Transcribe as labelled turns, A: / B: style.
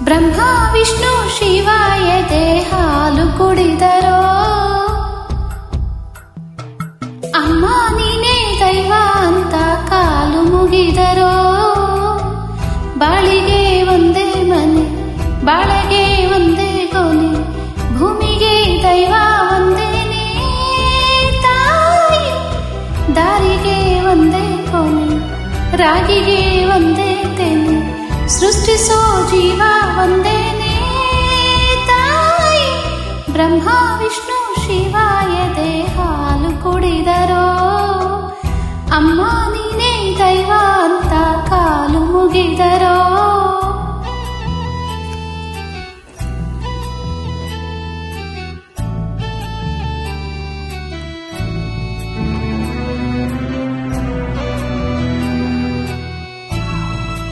A: ಬ್ರಹ್ಮ ವಿಷ್ಣು ಶಿವಾಯ ಹಾಲು ಕುಡಿದರೋ, ಅಮ್ಮ ನೀನೇ ದೈವ ಅಂತ ಕಾಲು ಮುಗಿದರೋ. ಬಾಳಿಗೆ ಒಂದೇ ಮನೆ, ಬಾಳಗೆ ಒಂದೇ ಕೊನೆ, ಭೂಮಿಗೆ ದೈವ ಒಂದೇನೆ ತಾಯಿ. ದಾರಿಗೆ ಒಂದೇ ಕೊನೆ, ರಾಗಿಗೆ ಒಂದೇ ತೆನೆ, ಸೃಷ್ಟಿಸೋ ಜೀವ ಒಂದೇನೆ ತಾಯಿ. ಬ್ರಹ್ಮ ವಿಷ್ಣು ಶಿವಾಯ ಹಾಲು ಕುಡಿದರೋ, ಅಮ್ಮ ನೀನೇ ದೈವ ಅಂತ ಕಾಲು ಮುಗಿದರೋ.